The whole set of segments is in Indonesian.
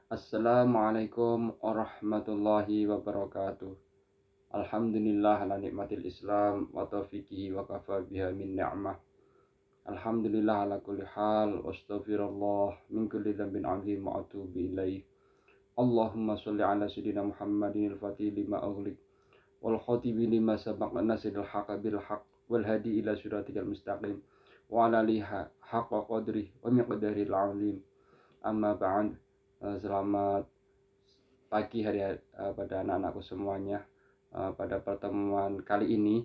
Assalamualaikum warahmatullahi wabarakatuh. Alhamdulillah ala nikmatil Islam wa taufiqihi wa kafa biha min ni'mah. Alhamdulillah ala kulli hal wa astaghfirullah min kulli dhanbin azim wa atubu ilaih. Allahumma sholli ala sayyidina Muhammadin al-fatih lima ughliq wal khatibi lima sabaq nasiril haqqa bil haqq wal hadi ila siratikal mustaqim wa ala liha haqqa qadri wa miqdaril azim. Amma ba'd. Selamat pagi pada anak-anakku semuanya. Pada pertemuan kali ini,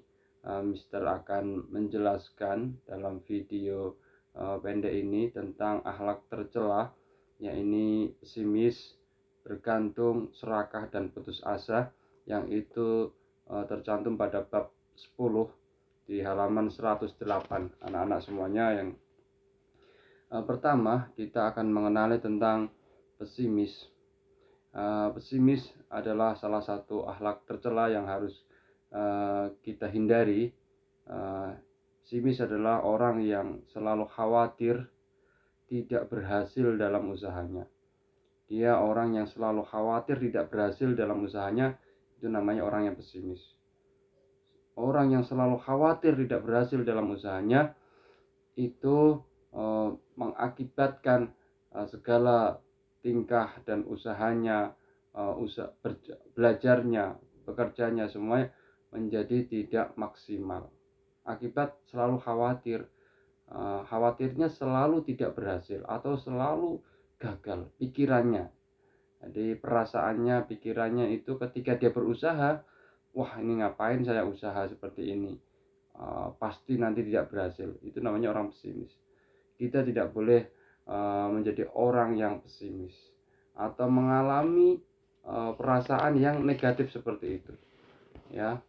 Mister akan menjelaskan dalam video pendek ini tentang akhlak tercela, yaitu pesimis, bergantung, serakah, dan putus asa, yang itu tercantum pada bab 10 di halaman 108. Anak-anak semuanya, yang pertama kita akan mengenali tentang pesimis. Pesimis adalah salah satu akhlak tercela yang harus kita hindari. Pesimis adalah orang yang selalu khawatir tidak berhasil dalam usahanya. Dia orang yang selalu khawatir tidak berhasil dalam usahanya, itu namanya orang yang pesimis. Orang yang selalu khawatir tidak berhasil dalam usahanya itu mengakibatkan segala tingkah dan usahanya, belajarnya, bekerjanya, semuanya menjadi tidak maksimal. Akibat selalu khawatir, khawatirnya selalu tidak berhasil atau selalu gagal pikirannya. Jadi perasaannya, pikirannya itu ketika dia berusaha, wah ini ngapain saya usaha seperti ini, pasti nanti tidak berhasil. Itu namanya orang pesimis. Kita tidak boleh menjadi orang yang pesimis atau mengalami perasaan yang negatif seperti itu, ya.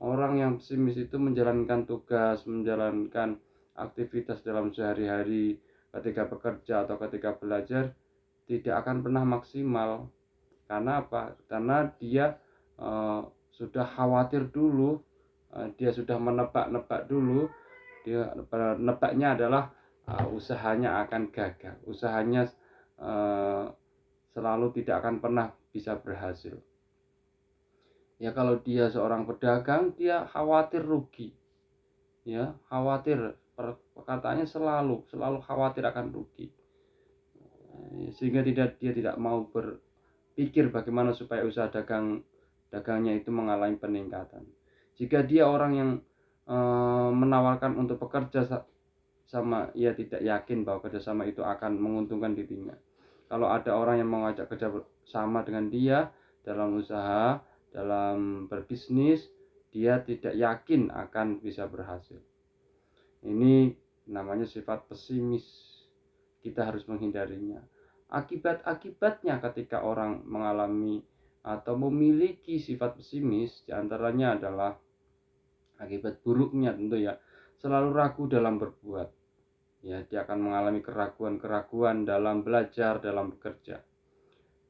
Orang yang pesimis itu menjalankan tugas, menjalankan aktivitas dalam sehari-hari, ketika bekerja atau ketika belajar, tidak akan pernah maksimal. Karena apa? Karena dia sudah khawatir dulu, dia sudah menebak-nebak dulu. Dia nebaknya adalah usahanya akan gagal, usahanya selalu tidak akan pernah bisa berhasil. Ya, kalau dia seorang pedagang, dia khawatir rugi, ya, khawatir, perkataannya selalu khawatir akan rugi, sehingga dia tidak mau berpikir bagaimana supaya usaha dagangnya itu mengalami peningkatan. Jika dia orang yang menawarkan untuk bekerja sama, ia tidak yakin bahwa kerjasama itu akan menguntungkan dirinya. Kalau ada orang yang mengajak kerja sama dengan dia dalam usaha, dalam berbisnis, dia tidak yakin akan bisa berhasil. Ini namanya sifat pesimis. Kita harus menghindarinya. Akibat-akibatnya ketika orang mengalami atau memiliki sifat pesimis, diantaranya adalah akibat buruknya tentu ya, selalu ragu dalam berbuat. Ya, dia akan mengalami keraguan-keraguan dalam belajar, dalam bekerja.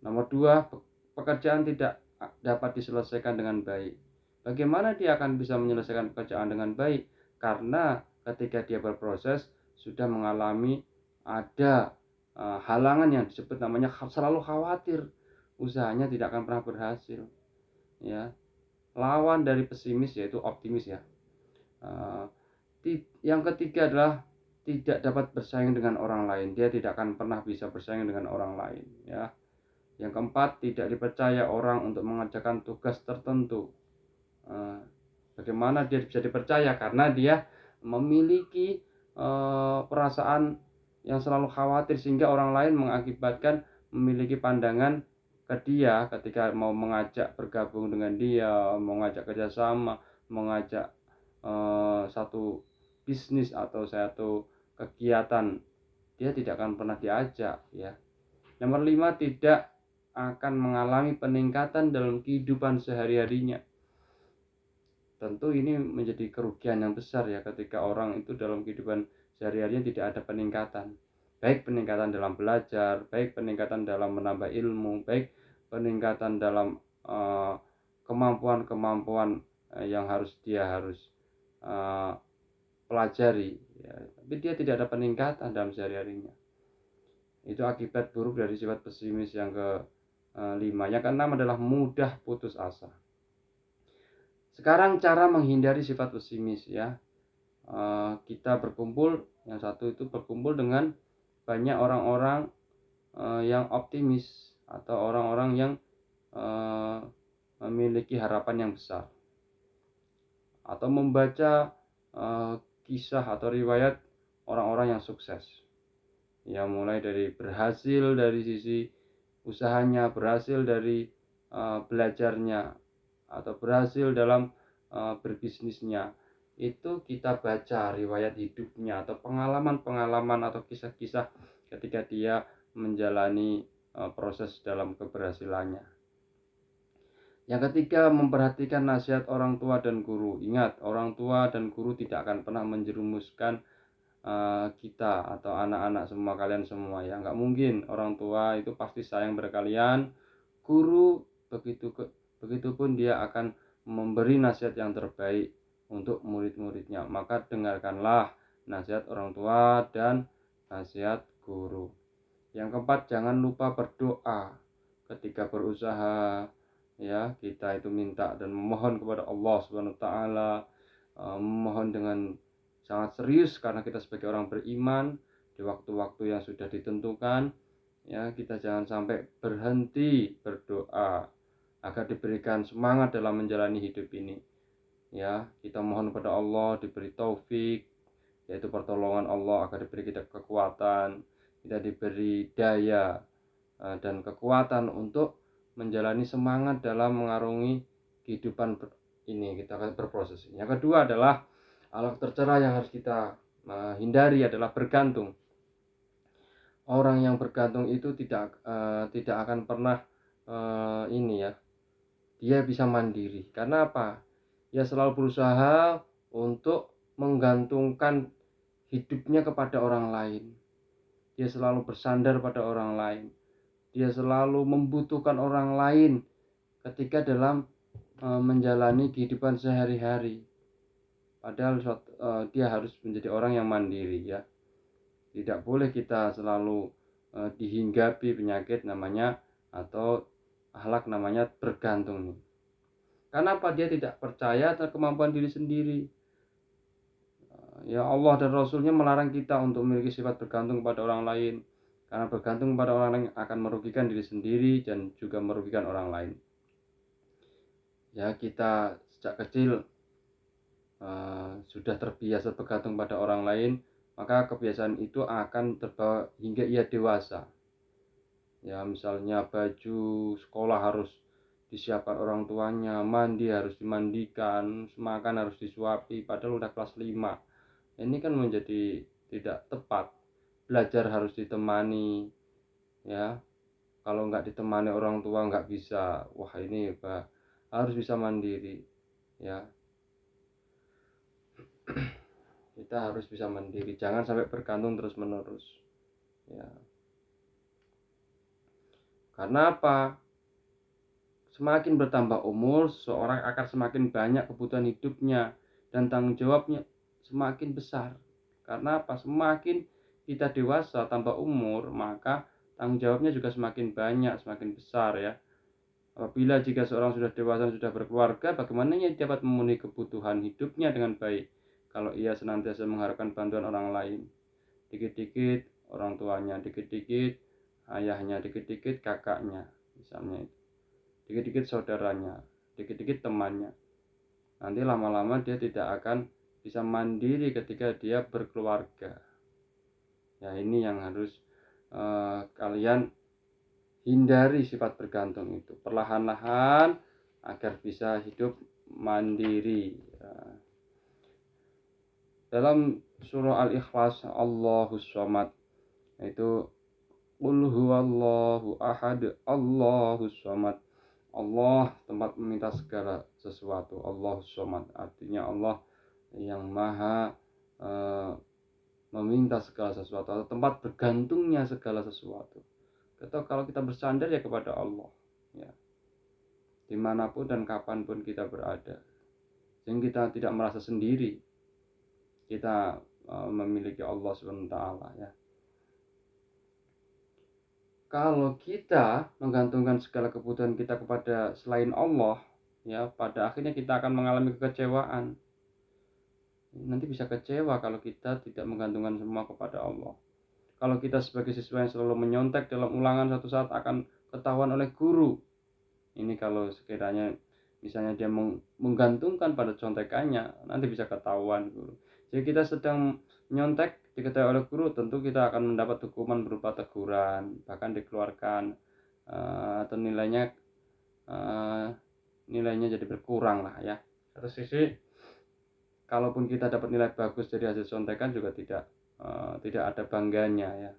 Nomor 2, pekerjaan tidak dapat diselesaikan dengan baik. Bagaimana dia akan bisa menyelesaikan pekerjaan dengan baik? Karena ketika dia berproses sudah mengalami ada halangan yang disebut namanya selalu khawatir usahanya tidak akan pernah berhasil, ya. Lawan dari pesimis yaitu optimis, ya. Yang ketiga adalah tidak dapat bersaing dengan orang lain. Dia tidak akan pernah bisa bersaing dengan orang lain, ya. Yang keempat, tidak dipercaya orang untuk mengerjakan tugas tertentu. Bagaimana dia bisa dipercaya? Karena dia memiliki perasaan yang selalu khawatir, sehingga orang lain mengakibatkan memiliki pandangan ke dia ketika mau mengajak bergabung dengan dia, mengajak kerjasama, mengajak satu bisnis atau satu kegiatan, dia tidak akan pernah diajak, ya. Nomor 5, tidak akan mengalami peningkatan dalam kehidupan sehari-harinya. Tentu ini menjadi kerugian yang besar, ya, ketika orang itu dalam kehidupan sehari-harinya tidak ada peningkatan. Baik peningkatan dalam belajar, baik peningkatan dalam menambah ilmu, baik peningkatan dalam kemampuan-kemampuan yang dia harus pelajari, ya. Tapi dia tidak ada peningkatan dalam sehari-harinya. Itu akibat buruk dari sifat pesimis yang kelima. Yang keenam adalah mudah putus asa. Sekarang cara menghindari sifat pesimis ya. Kita berkumpul, yang satu itu berkumpul dengan banyak orang-orang yang optimis atau orang-orang yang memiliki harapan yang besar, atau membaca kisah atau riwayat orang-orang yang sukses ya, mulai dari berhasil dari sisi usahanya, berhasil dari belajarnya, atau berhasil dalam berbisnisnya. Itu kita baca riwayat hidupnya atau pengalaman-pengalaman atau kisah-kisah ketika dia menjalani proses dalam keberhasilannya. Yang ketiga, memperhatikan nasihat orang tua dan guru. Ingat, orang tua dan guru tidak akan pernah menjerumuskan kita atau anak-anak semua, kalian semua ya. Nggak mungkin. Orang tua itu pasti sayang berkalian. Guru begitupun dia akan memberi nasihat yang terbaik untuk murid-muridnya. Maka dengarkanlah nasihat orang tua dan nasihat guru. Yang keempat, jangan lupa berdoa ketika berusaha ya. Kita itu minta dan memohon kepada Allah Subhanahu wa taala, memohon dengan sangat serius karena kita sebagai orang beriman di waktu-waktu yang sudah ditentukan ya. Kita jangan sampai berhenti berdoa agar diberikan semangat dalam menjalani hidup ini ya. Kita mohon kepada Allah diberi taufik, yaitu pertolongan Allah, agar diberi kita kekuatan, kita diberi daya dan kekuatan untuk menjalani semangat dalam mengarungi kehidupan ini. Kita akan berproses. Yang kedua adalah hal tercela yang harus kita hindari adalah bergantung. Orang yang bergantung itu tidak akan pernah dia bisa mandiri. Karena apa? Dia selalu berusaha untuk menggantungkan hidupnya kepada orang lain. Dia selalu bersandar pada orang lain. Dia selalu membutuhkan orang lain ketika dalam menjalani kehidupan sehari-hari. Padahal dia harus menjadi orang yang mandiri ya. Tidak boleh kita selalu dihinggapi penyakit namanya, atau akhlak namanya bergantung. Karena apa? Dia tidak percaya terhadap kemampuan diri sendiri. Ya, Allah dan Rasulnya melarang kita untuk memiliki sifat bergantung kepada orang lain. Karena bergantung kepada orang lain akan merugikan diri sendiri dan juga merugikan orang lain. Ya, kita sejak kecil sudah terbiasa bergantung pada orang lain, maka kebiasaan itu akan terbawa hingga ia dewasa. Ya, misalnya baju sekolah harus disiapkan orang tuanya, mandi harus dimandikan, makan harus disuapi, padahal udah kelas 5. Ini kan menjadi tidak tepat. Belajar harus ditemani ya. Kalau nggak ditemani orang tua nggak bisa. Wah, ini harus bisa mandiri ya. Kita harus bisa mandiri, jangan sampai bergantung terus menerus ya. Karena apa? Semakin bertambah umur, seseorang akan semakin banyak kebutuhan hidupnya dan tanggung jawabnya semakin besar. Karena apa? Semakin kita dewasa tambah umur, maka tanggung jawabnya juga semakin banyak, semakin besar ya. Apabila jika seorang sudah dewasa, sudah berkeluarga, bagaimana ia dapat memenuhi kebutuhan hidupnya dengan baik kalau ia senantiasa mengharapkan bantuan orang lain? Dikit-dikit orang tuanya, dikit-dikit ayahnya, dikit-dikit kakaknya misalnya itu, dikit-dikit saudaranya, dikit-dikit temannya. Nanti lama-lama dia tidak akan bisa mandiri ketika dia berkeluarga. Ya, ini yang harus kalian hindari, sifat bergantung itu perlahan-lahan agar bisa hidup mandiri ya. Dalam surah Al-Ikhlas, Allahus Somad, itu Qul huwallahu ahad, Allahus Somad. Allah tempat meminta segala sesuatu. Allahus Somad artinya Allah yang maha meminta segala sesuatu, atau tempat bergantungnya segala sesuatu. Atau kalau kita bersandar ya kepada Allah ya, dimanapun dan kapanpun kita berada, sehingga kita tidak merasa sendiri. Kita memiliki Allah SWT ya. Kalau kita menggantungkan segala kebutuhan kita kepada selain Allah, ya pada akhirnya kita akan mengalami kekecewaan. Nanti bisa kecewa kalau kita tidak menggantungkan semua kepada Allah. Kalau kita sebagai siswa yang selalu menyontek dalam ulangan, suatu saat akan ketahuan oleh guru. Ini kalau sekiranya misalnya dia menggantungkan pada contekannya, nanti bisa ketahuan guru. Jadi kita sedang menyontek diketahui oleh guru, tentu kita akan mendapat hukuman berupa teguran, bahkan dikeluarkan, atau nilainya jadi berkurang lah ya. Satu sisi, kalaupun kita dapat nilai bagus dari hasil contekan juga tidak ada bangganya ya.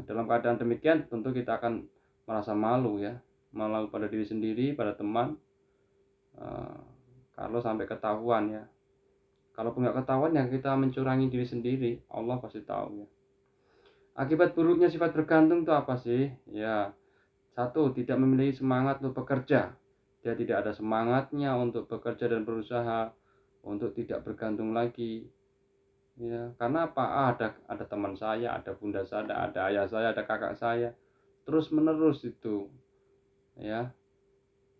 Dalam keadaan demikian tentu kita akan merasa malu ya, malu pada diri sendiri, pada teman, kalau sampai ketahuan ya. Kalaupun nggak ketahuan ya kita mencurangi diri sendiri, Allah pasti tahu ya. Akibat buruknya sifat bergantung itu apa sih? Ya, satu, tidak memiliki semangat untuk bekerja. Dia tidak ada semangatnya untuk bekerja dan berusaha, untuk tidak bergantung lagi. Ya, karena apa? Ada teman saya, ada bunda saya, ada ayah saya, ada kakak saya. Terus menerus itu. Ya.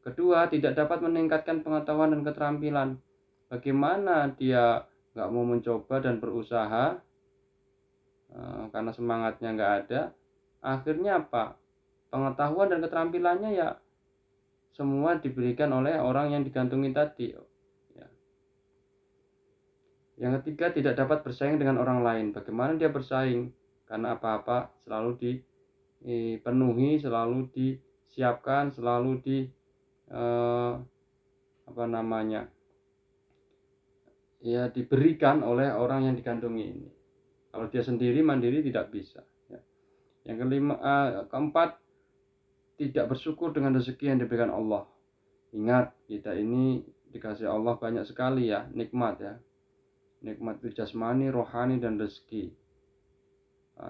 Kedua, tidak dapat meningkatkan pengetahuan dan keterampilan. Bagaimana dia nggak mau mencoba dan berusaha karena semangatnya nggak ada. Akhirnya apa? Pengetahuan dan keterampilannya ya semua diberikan oleh orang yang digantungi tadi. Ya. Yang ketiga, tidak dapat bersaing dengan orang lain. Bagaimana dia bersaing? Karena apa-apa selalu dipenuhi, selalu disiapkan, selalu diberikan oleh orang yang digandungi ini. Kalau dia sendiri mandiri tidak bisa ya. Yang keempat, tidak bersyukur dengan rezeki yang diberikan Allah. Ingat, kita ini dikasih Allah banyak sekali ya nikmat ya. Nikmat itu jasmani, rohani, dan rezeki.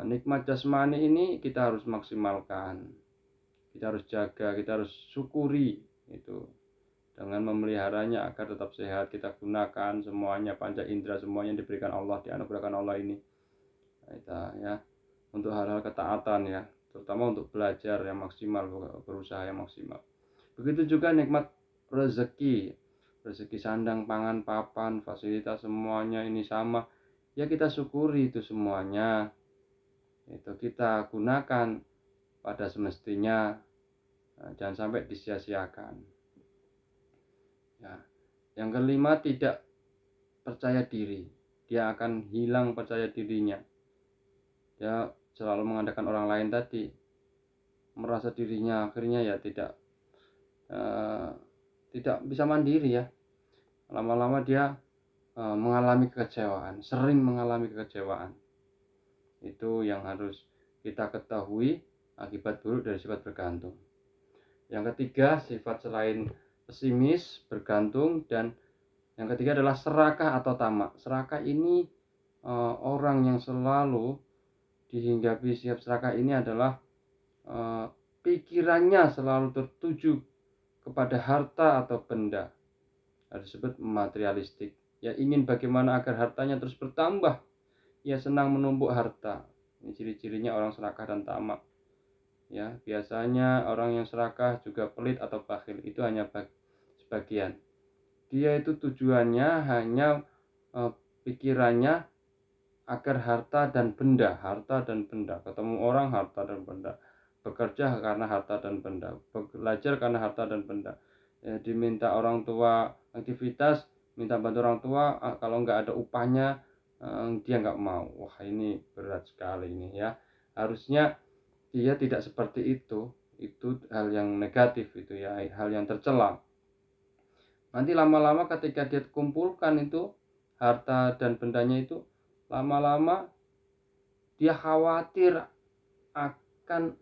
Nikmat jasmani ini kita harus maksimalkan, kita harus jaga, kita harus syukuri itu dengan memeliharanya agar tetap sehat. Kita gunakan semuanya, panca indera semuanya yang diberikan Allah, dianugerahkan Allah ini kita ya untuk hal-hal ketaatan ya, terutama untuk belajar yang maksimal, berusaha yang maksimal. Begitu juga nikmat rezeki sandang, pangan, papan, fasilitas semuanya ini sama ya, kita syukuri itu semuanya, itu kita gunakan pada semestinya, jangan sampai disia-siakan ya. Yang kelima, tidak percaya diri. Dia akan hilang percaya dirinya. Dia selalu mengandalkan orang lain tadi, merasa dirinya akhirnya ya tidak bisa mandiri ya. Lama-lama dia mengalami kekecewaan, sering mengalami kekecewaan. Itu yang harus kita ketahui akibat buruk dari sifat bergantung. Yang ketiga, sifat selain pesimis, bergantung, dan yang ketiga adalah serakah atau tamak. Serakah ini orang yang selalu dihinggapi sifat serakah ini adalah pikirannya selalu tertuju kepada harta atau benda. Disebut materialistik. Ya, ingin bagaimana agar hartanya terus bertambah. Ya, senang menumpuk harta. Ini ciri-cirinya orang serakah dan tamak. Ya, biasanya orang yang serakah juga pelit atau bakhil. Itu hanya sebagian. Dia itu tujuannya hanya pikirannya agar harta dan benda. Ketemu orang, harta dan benda. Bekerja karena harta dan benda. Belajar karena harta dan benda. Ya, diminta orang tua aktivitas, minta bantu orang tua, kalau nggak ada upahnya dia nggak mau. Wah, ini berat sekali ini ya. Harusnya dia tidak seperti itu hal yang negatif, itu ya, hal yang tercela. Nanti lama-lama ketika dia kumpulkan itu harta dan bendanya itu, lama-lama dia khawatir akan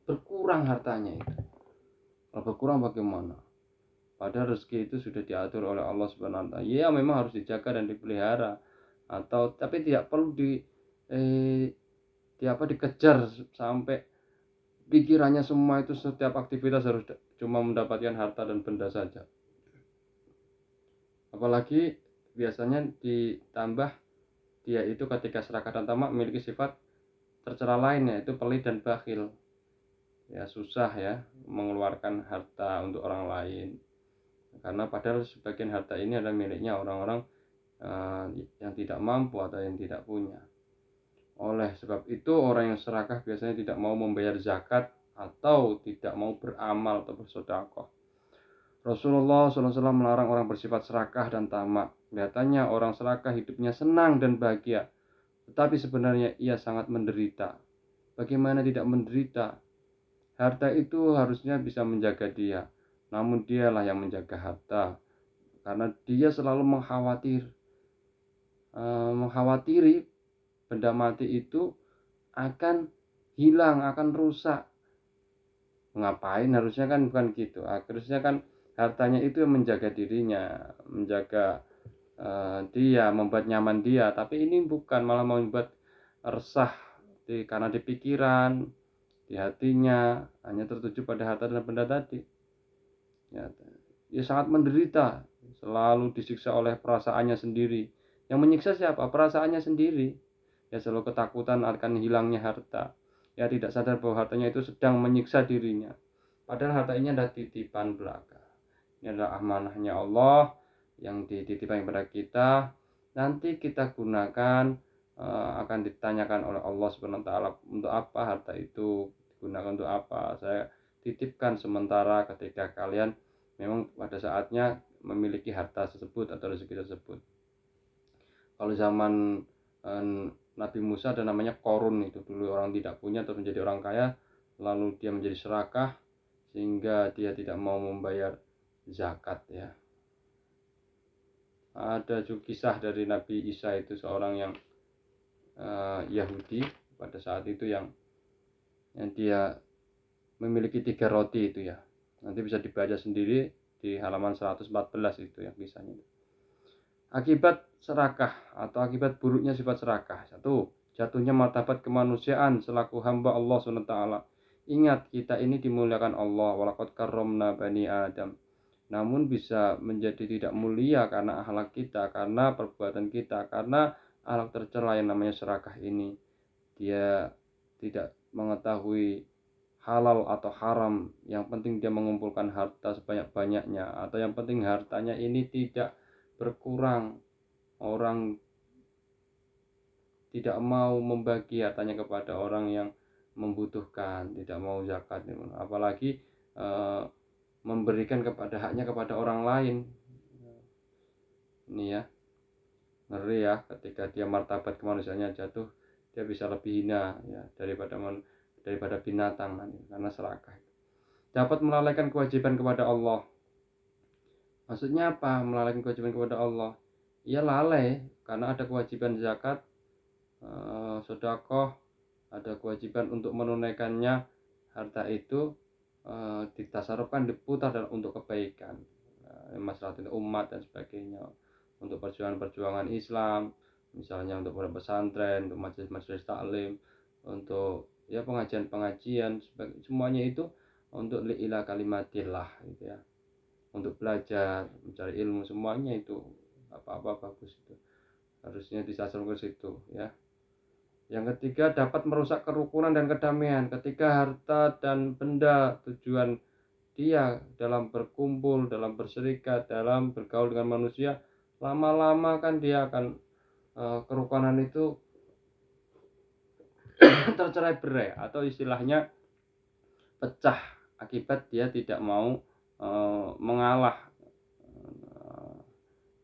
berkurang hartanya itu. Kalau berkurang bagaimana? Padahal rezeki itu sudah diatur oleh Allah Subhanahu wa taala. Ya, memang harus dijaga dan dipelihara, tapi tidak perlu dikejar sampai pikirannya semua itu setiap aktivitas harus cuma mendapatkan harta dan benda saja. Apalagi biasanya ditambah dia itu ketika serakah dan tamak memiliki sifat tercela lain, yaitu pelit dan bakhil. Ya susah ya mengeluarkan harta untuk orang lain, karena padahal sebagian harta ini adalah miliknya orang-orang yang tidak mampu atau yang tidak punya. Oleh sebab itu orang yang serakah biasanya tidak mau membayar zakat atau tidak mau beramal atau bersedekah. Rasulullah SAW melarang orang bersifat serakah dan tamak. Kelihatannya orang serakah hidupnya senang dan bahagia, tetapi sebenarnya ia sangat menderita. Bagaimana tidak menderita? Harta itu harusnya bisa menjaga dia, namun dialah yang menjaga harta, karena dia selalu mengkhawatiri benda mati itu akan hilang, akan rusak. Ngapain? Harusnya kan bukan gitu. Harusnya kan hartanya itu yang menjaga dirinya, menjaga dia, membuat nyaman dia. Tapi ini bukan, malah membuat resah karena di pikiran, di hatinya hanya tertuju pada harta dan benda tadi. Ya, dia sangat menderita, selalu disiksa oleh perasaannya sendiri. Yang menyiksa siapa? Perasaannya sendiri. Ya selalu ketakutan akan hilangnya harta. Ya tidak sadar bahwa hartanya itu sedang menyiksa dirinya. Padahal harta ini adalah titipan belaka. Ini adalah amanahnya Allah yang dititipkan kepada kita. Nanti kita gunakan, akan ditanyakan oleh Allah Subhanahu wa taala, untuk apa harta itu digunakan, untuk apa. Saya titipkan sementara ketika kalian memang pada saatnya memiliki harta tersebut atau rezeki tersebut. Kalau zaman Nabi Musa ada namanya Korun, itu dulu orang tidak punya terus menjadi orang kaya, lalu dia menjadi serakah sehingga dia tidak mau membayar zakat ya. Ada juga kisah dari Nabi Isa, itu seorang yang Yahudi pada saat itu yang dia memiliki 3 roti itu ya. Nanti bisa dibaca sendiri di halaman 114 itu yang kisahnya. Akibat serakah atau akibat buruknya sifat serakah. 1. Jatuhnya martabat kemanusiaan selaku hamba Allah SWT. Ingat, kita ini dimuliakan Allah. Walaqad karramna bani Adam. Namun bisa menjadi tidak mulia karena akhlak kita, karena perbuatan kita, karena akhlak tercela yang namanya serakah ini. Dia tidak mengetahui halal atau haram. Yang penting dia mengumpulkan harta sebanyak-banyaknya, atau yang penting hartanya ini tidak berkurang. Orang tidak mau membagi hartanya kepada orang yang membutuhkan, tidak mau zakat, apalagi memberikan haknya kepada orang lain. Ini ya, ngeri ya, ketika dia martabat kemanusiaannya jatuh, dia bisa lebih hina ya daripada binatang nanti, karena serakah. Dapat melalaikan kewajiban kepada Allah. Maksudnya apa melalaikan kewajiban kepada Allah? Ia lalai karena ada kewajiban zakat, sedekah, ada kewajiban untuk menunaikannya. Harta itu ditasarufkan, diputar untuk kebaikan, masalah umat dan sebagainya, untuk perjuangan-perjuangan Islam, misalnya untuk pesantren, untuk majelis-majelis taklim, untuk ya pengajian-pengajian, semuanya itu untuk li'ila kalimatillah gitu ya, untuk belajar, mencari ilmu, semuanya itu apa-apa bagus, itu harusnya disasar ke situ ya. Yang ketiga, dapat merusak kerukunan dan kedamaian. Ketika harta dan benda tujuan dia dalam berkumpul, dalam berserikat, dalam bergaul dengan manusia, lama-lama kan dia akan kerukunan itu tercerai-berai, atau istilahnya pecah, akibat dia tidak mau mengalah.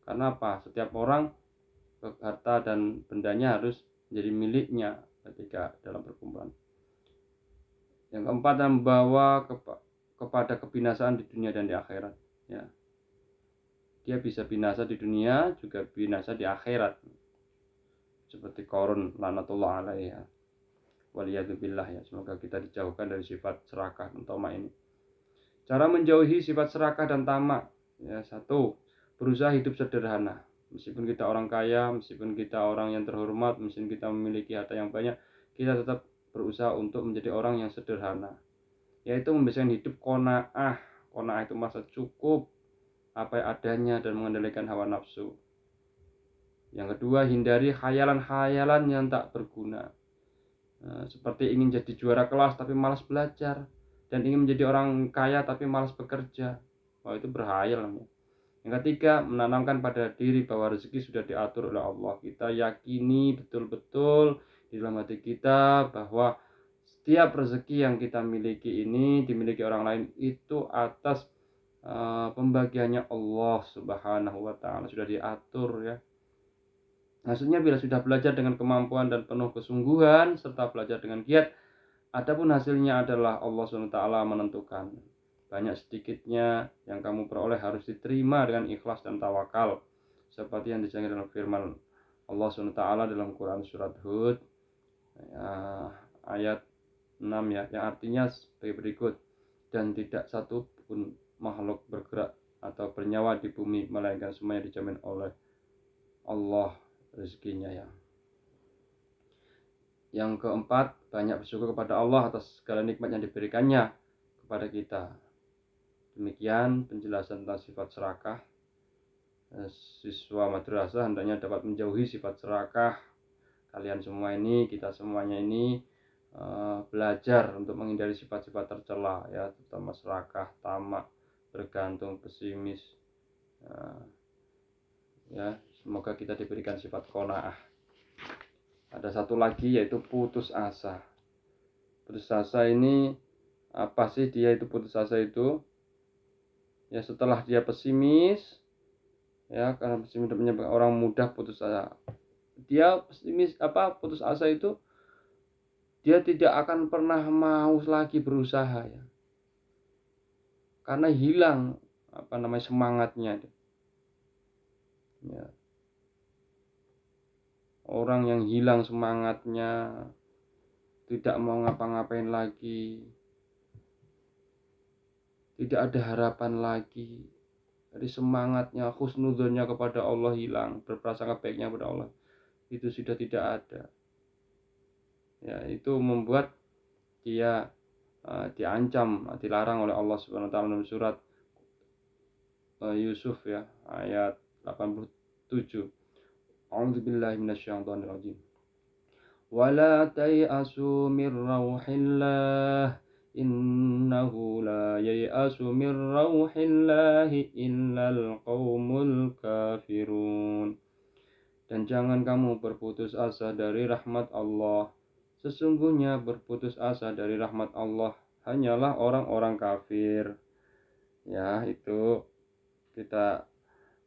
Karena apa? Setiap orang harta dan bendanya harus menjadi miliknya ketika dalam perkumpulan. Yang keempat, membawa kepada kebinasaan di dunia dan di akhirat ya. Dia bisa binasa di dunia, juga binasa di akhirat, seperti Qarun laknatullah alaihi ya. Waliyadzubillah ya. Semoga kita dijauhkan dari sifat serakah dan tamak ini. Cara menjauhi sifat serakah dan tamak ya. 1. Berusaha hidup sederhana. Meskipun kita orang kaya, meskipun kita orang yang terhormat, meskipun kita memiliki harta yang banyak, kita tetap berusaha untuk menjadi orang yang sederhana, yaitu membiasakan hidup qanaah. Qanaah itu merasa cukup apa adanya dan mengendalikan hawa nafsu. Yang kedua, hindari khayalan-khayalan yang tak berguna. Seperti ingin jadi juara kelas tapi malas belajar, dan ingin menjadi orang kaya tapi malas bekerja. Wah, itu berhayal namanya. Yang ketiga, menanamkan pada diri bahwa rezeki sudah diatur oleh Allah. Kita yakini betul-betul di dalam hati kita bahwa setiap rezeki yang kita miliki ini dimiliki orang lain itu atas pembagiannya Allah Subhanahu wa taala, sudah diatur ya. Maksudnya bila sudah belajar dengan kemampuan dan penuh kesungguhan serta belajar dengan giat, adapun hasilnya adalah Allah SWT menentukan. Banyak sedikitnya yang kamu peroleh harus diterima dengan ikhlas dan tawakal, seperti yang dijanjikan dalam firman Allah SWT dalam Quran surat Hud ayat 6 ya, yang artinya sebagai berikut: dan tidak satu pun makhluk bergerak atau bernyawa di bumi melainkan semuanya dijamin oleh Allah rezekinya ya. Yang keempat, banyak bersyukur kepada Allah atas segala nikmat yang diberikannya kepada kita. Demikian penjelasan tentang sifat serakah. Siswa madrasah hendaknya dapat menjauhi sifat serakah. Kalian semua ini, kita semuanya ini belajar untuk menghindari sifat-sifat tercela ya, terutama serakah, tamak, bergantung, pesimis. Ya, semoga kita diberikan sifat qanaah. Ada satu lagi yaitu putus asa. Putus asa ini apa sih dia itu putus asa itu? Ya, setelah dia pesimis ya, karena pesimis menyebabkan orang mudah putus asa. Dia pesimis putus asa itu dia tidak akan pernah mau lagi berusaha ya. Karena hilang semangatnya. Ya. Orang yang hilang semangatnya, tidak mau ngapa-ngapain lagi, tidak ada harapan lagi, jadi semangatnya, husnudzonnya kepada Allah hilang, berprasangka baiknya kepada Allah itu sudah tidak ada ya. Itu membuat dia diancam, dilarang oleh Allah Subhanahu wa taala dalam surat Yusuf ya, ayat 87. A'udzubillahi minasyaitonirrajim. Wala tay'asu mir rauhillah innahu la yai'asu mir rauhillahi illal qaumul kafirun. Dan jangan kamu berputus asa dari rahmat Allah. Sesungguhnya berputus asa dari rahmat Allah hanyalah orang-orang kafir. Ya, itu kita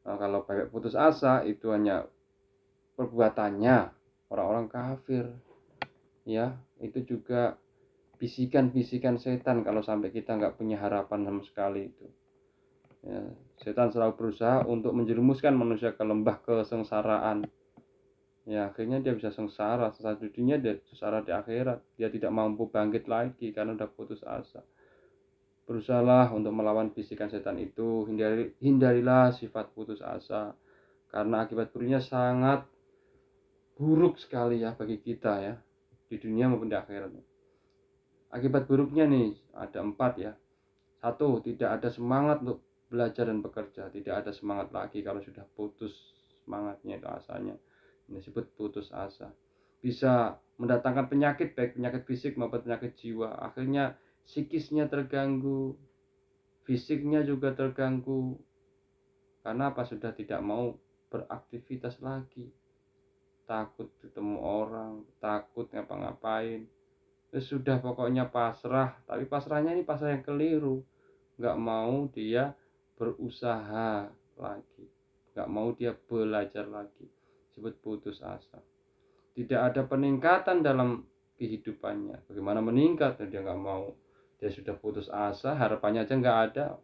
kalau pakai putus asa itu hanya perbuatannya orang-orang kafir ya. Itu juga bisikan-bisikan setan kalau sampai kita nggak punya harapan sama sekali itu ya. Setan selalu berusaha untuk menjerumuskan manusia ke lembah kesengsaraan ya. Akhirnya dia bisa sengsara di dunia, dia sengsara di akhirat. Dia tidak mampu bangkit lagi karena udah putus asa. Berusahalah untuk melawan bisikan setan itu. Hindarilah sifat putus asa, karena akibat buruknya sangat buruk sekali ya bagi kita ya, di dunia maupun di akhirat. Akibat buruknya nih ada 4 ya. 1, tidak ada semangat untuk belajar dan bekerja. Tidak ada semangat lagi kalau sudah putus semangatnya, itu asanya. Ini disebut putus asa. Bisa mendatangkan penyakit, baik penyakit fisik maupun penyakit jiwa. Akhirnya psikisnya terganggu, fisiknya juga terganggu. Karena apa? Sudah tidak mau beraktivitas lagi, takut ketemu orang, takut ngapa-ngapain. Sudah pokoknya pasrah. Tapi pasrahnya ini pasrah yang keliru. Nggak mau dia berusaha lagi, nggak mau dia belajar lagi. Disebut putus asa. Tidak ada peningkatan dalam kehidupannya. Bagaimana meningkat? Dia nggak mau. Dia sudah putus asa, harapannya aja nggak ada.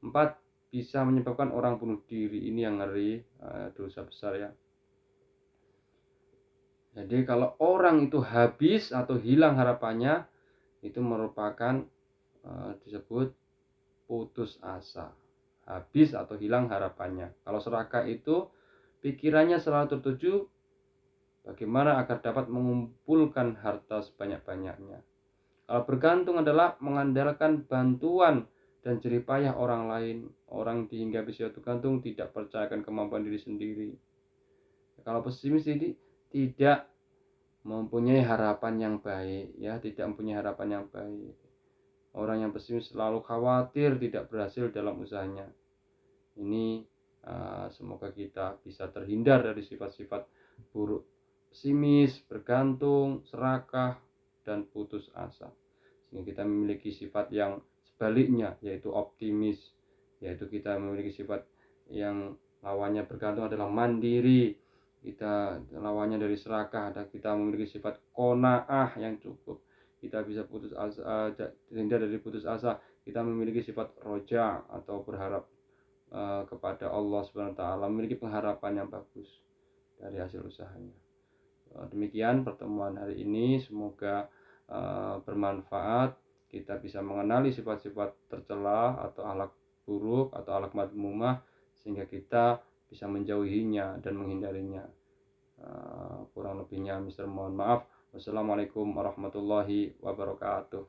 4, bisa menyebabkan orang bunuh diri. Ini yang ngeri, dosa besar ya. Jadi kalau orang itu habis atau hilang harapannya, itu merupakan disebut putus asa, habis atau hilang harapannya. Kalau serakah itu pikirannya selalu tertuju bagaimana agar dapat mengumpulkan harta sebanyak-banyaknya. Kalau bergantung adalah mengandalkan bantuan dan jerih payah orang lain. Orang dihinggapi suatu gantung tidak percayakan kemampuan diri sendiri. Kalau pesimis ini tidak mempunyai harapan yang baik, ya, tidak mempunyai harapan yang baik. Orang yang pesimis selalu khawatir tidak berhasil dalam usahanya. Ini semoga kita bisa terhindar dari sifat-sifat buruk, pesimis, bergantung, serakah, dan putus asa. Sehingga kita memiliki sifat yang sebaliknya, yaitu optimis, yaitu kita memiliki sifat yang lawannya bergantung adalah mandiri. Kita lawannya dari serakah, dan kita memiliki sifat qanaah yang cukup. Kita bisa putus asa, terhindar dari putus asa. Kita memiliki sifat roja atau berharap kepada Allah Subhanahu wa taala, memiliki pengharapan yang bagus dari hasil usahanya. Demikian pertemuan hari ini, semoga bermanfaat. Kita bisa mengenali sifat-sifat tercela atau akhlak buruk atau akhlak madmumah, sehingga kita bisa menjauhinya dan menghindarinya. Kurang lebihnya Mister mohon maaf. Wassalamualaikum warahmatullahi wabarakatuh.